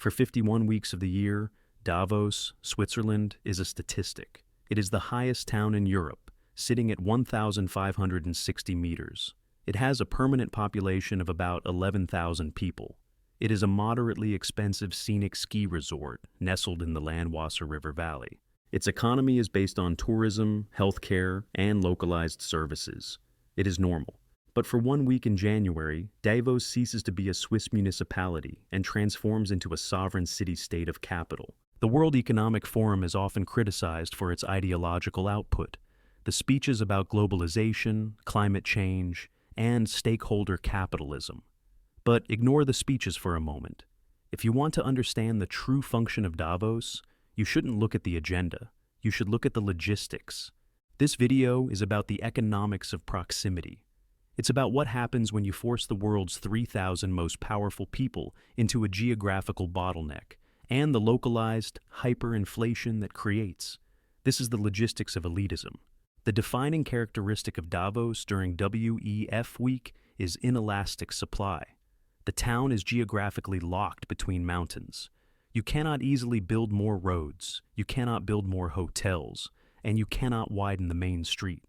For 51 weeks of the year, Davos, Switzerland, is a statistic. It is the highest town in Europe, sitting at 1,560 meters. It has a permanent population of about 11,000 people. It is a moderately expensive scenic ski resort nestled in the Landwasser River Valley. Its economy is based on tourism, healthcare, and localized services. It is normal. But for 1 week in January, Davos ceases to be a Swiss municipality and transforms into a sovereign city-state of capital. The World Economic Forum is often criticized for its ideological output. The speeches about globalization, climate change, and stakeholder capitalism. But ignore the speeches for a moment. If you want to understand the true function of Davos, you shouldn't look at the agenda. You should look at the logistics. This video is about the economics of proximity. It's about what happens when you force the world's 3,000 most powerful people into a geographical bottleneck, and the localized hyperinflation that creates. This is the logistics of elitism. The defining characteristic of Davos during WEF week is inelastic supply. The town is geographically locked between mountains. You cannot easily build more roads, you cannot build more hotels, and you cannot widen the main street.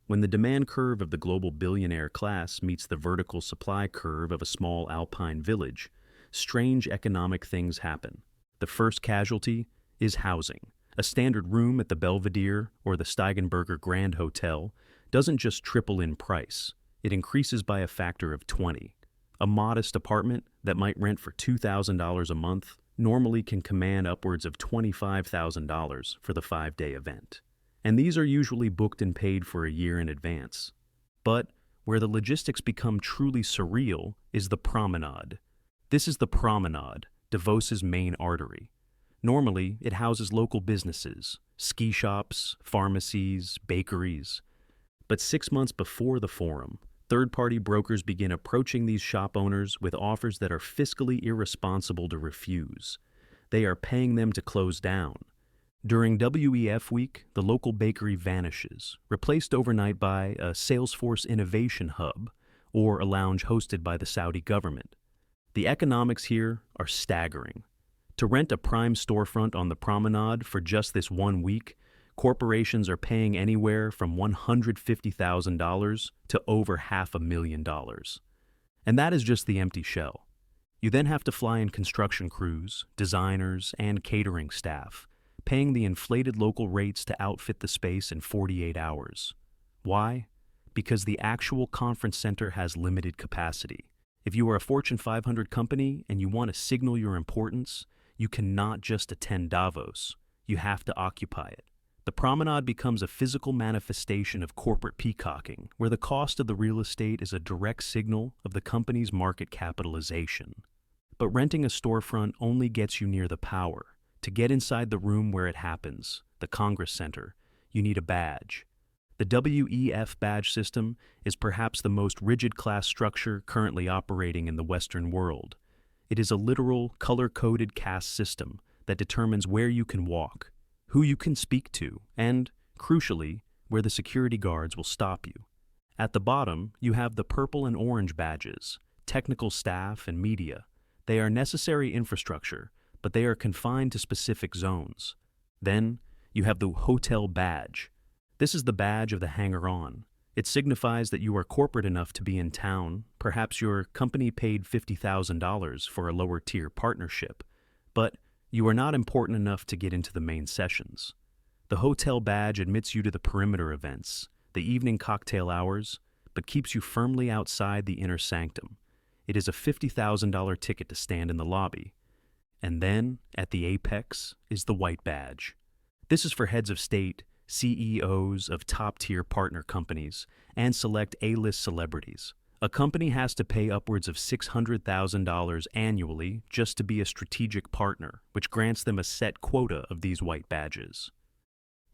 When the demand curve of the global billionaire class meets the vertical supply curve of a small alpine village, strange economic things happen. The first casualty is housing. A standard room at the Belvedere or the Steigenberger Grand Hotel doesn't just triple in price, it increases by a factor of 20. A modest apartment that might rent for $2,000 a month normally can command upwards of $25,000 for the 5-day event. And these are usually booked and paid for a year in advance. But where the logistics become truly surreal is the promenade. This is the promenade, Davos's main artery. Normally, it houses local businesses, ski shops, pharmacies, bakeries. But 6 months before the forum, third-party brokers begin approaching these shop owners with offers that are fiscally irresponsible to refuse. They are paying them to close down. During WEF week, the local bakery vanishes, replaced overnight by a Salesforce innovation hub or a lounge hosted by the Saudi government. The economics here are staggering. To rent a prime storefront on the promenade for just this 1 week, corporations are paying anywhere from $150,000 to over $500,000. And that is just the empty shell. You then have to fly in construction crews, designers, and catering staff, paying the inflated local rates to outfit the space in 48 hours. Why? Because the actual conference center has limited capacity. If you are a Fortune 500 company and you want to signal your importance, you cannot just attend Davos. You have to occupy it. The promenade becomes a physical manifestation of corporate peacocking, where the cost of the real estate is a direct signal of the company's market capitalization. But renting a storefront only gets you near the power. To get inside the room where it happens, the Congress Center, you need a badge. The WEF badge system is perhaps the most rigid class structure currently operating in the Western world. It is a literal, color-coded caste system that determines where you can walk, who you can speak to, and, crucially, where the security guards will stop you. At the bottom, you have the purple and orange badges, technical staff and media. They are necessary infrastructure, but they are confined to specific zones. Then, you have the hotel badge. This is the badge of the hanger-on. It signifies that you are corporate enough to be in town. Perhaps your company paid $50,000 for a lower-tier partnership, but you are not important enough to get into the main sessions. The hotel badge admits you to the perimeter events, the evening cocktail hours, but keeps you firmly outside the inner sanctum. It is a $50,000 ticket to stand in the lobby. And then, at the apex, is the white badge. This is for heads of state, CEOs of top-tier partner companies, and select A-list celebrities. A company has to pay upwards of $600,000 annually just to be a strategic partner, which grants them a set quota of these white badges.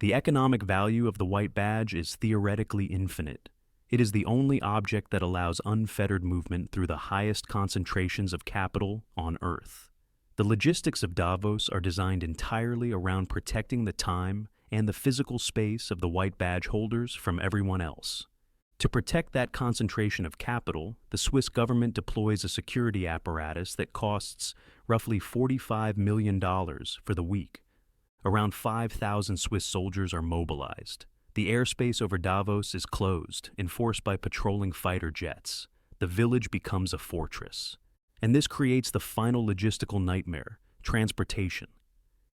The economic value of the white badge is theoretically infinite. It is the only object that allows unfettered movement through the highest concentrations of capital on Earth. The logistics of Davos are designed entirely around protecting the time and the physical space of the white badge holders from everyone else. To protect that concentration of capital, the Swiss government deploys a security apparatus that costs roughly $45 million for the week. Around 5,000 Swiss soldiers are mobilized. The airspace over Davos is closed, enforced by patrolling fighter jets. The village becomes a fortress. And this creates the final logistical nightmare: transportation.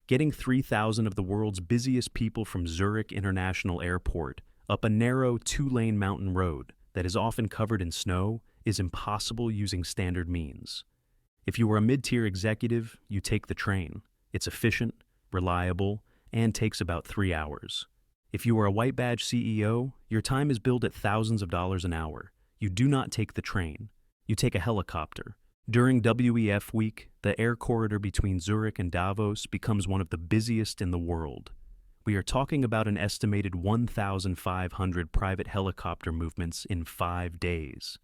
Getting 3,000 of the world's busiest people from Zurich International Airport up a narrow 2-lane mountain road that is often covered in snow is impossible using standard means. If you are a mid-tier executive, you take the train. It's efficient, reliable, and takes about 3 hours. If you are a white badge CEO, your time is billed at thousands of dollars an hour. You do not take the train. You take a helicopter. During WEF week, the air corridor between Zurich and Davos becomes one of the busiest in the world. We are talking about an estimated 1,500 private helicopter movements in 5 days.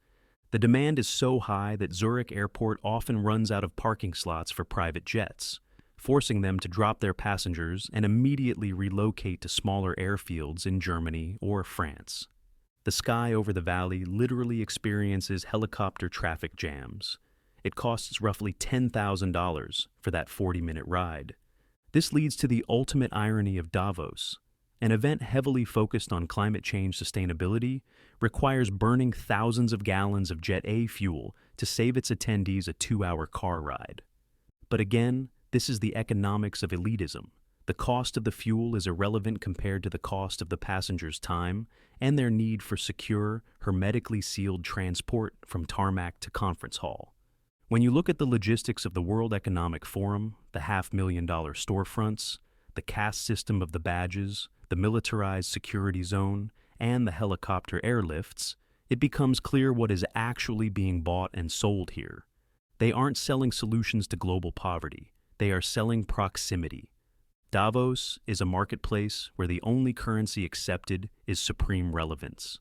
The demand is so high that Zurich Airport often runs out of parking slots for private jets, forcing them to drop their passengers and immediately relocate to smaller airfields in Germany or France. The sky over the valley literally experiences helicopter traffic jams. It costs roughly $10,000 for that 40-minute ride. This leads to the ultimate irony of Davos. An event heavily focused on climate change sustainability requires burning thousands of gallons of Jet A fuel to save its attendees a 2-hour car ride. But again, this is the economics of elitism. The cost of the fuel is irrelevant compared to the cost of the passengers' time and their need for secure, hermetically sealed transport from tarmac to conference hall. When you look at the logistics of the World Economic Forum, the $500,000 storefronts, the caste system of the badges, the militarized security zone, and the helicopter airlifts, it becomes clear what is actually being bought and sold here. They aren't selling solutions to global poverty. They are selling proximity. Davos is a marketplace where the only currency accepted is supreme relevance.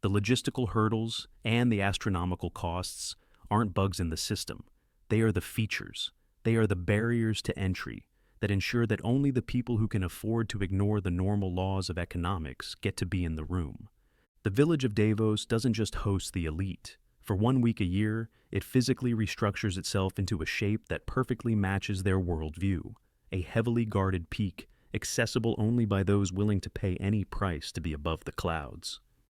The logistical hurdles and the astronomical costs aren't bugs in the system. They are the features. They are the barriers to entry that ensure that only the people who can afford to ignore the normal laws of economics get to be in the room. The village of Davos doesn't just host the elite. For 1 week a year, it physically restructures itself into a shape that perfectly matches their worldview. A heavily guarded peak, accessible only by those willing to pay any price to be above the clouds.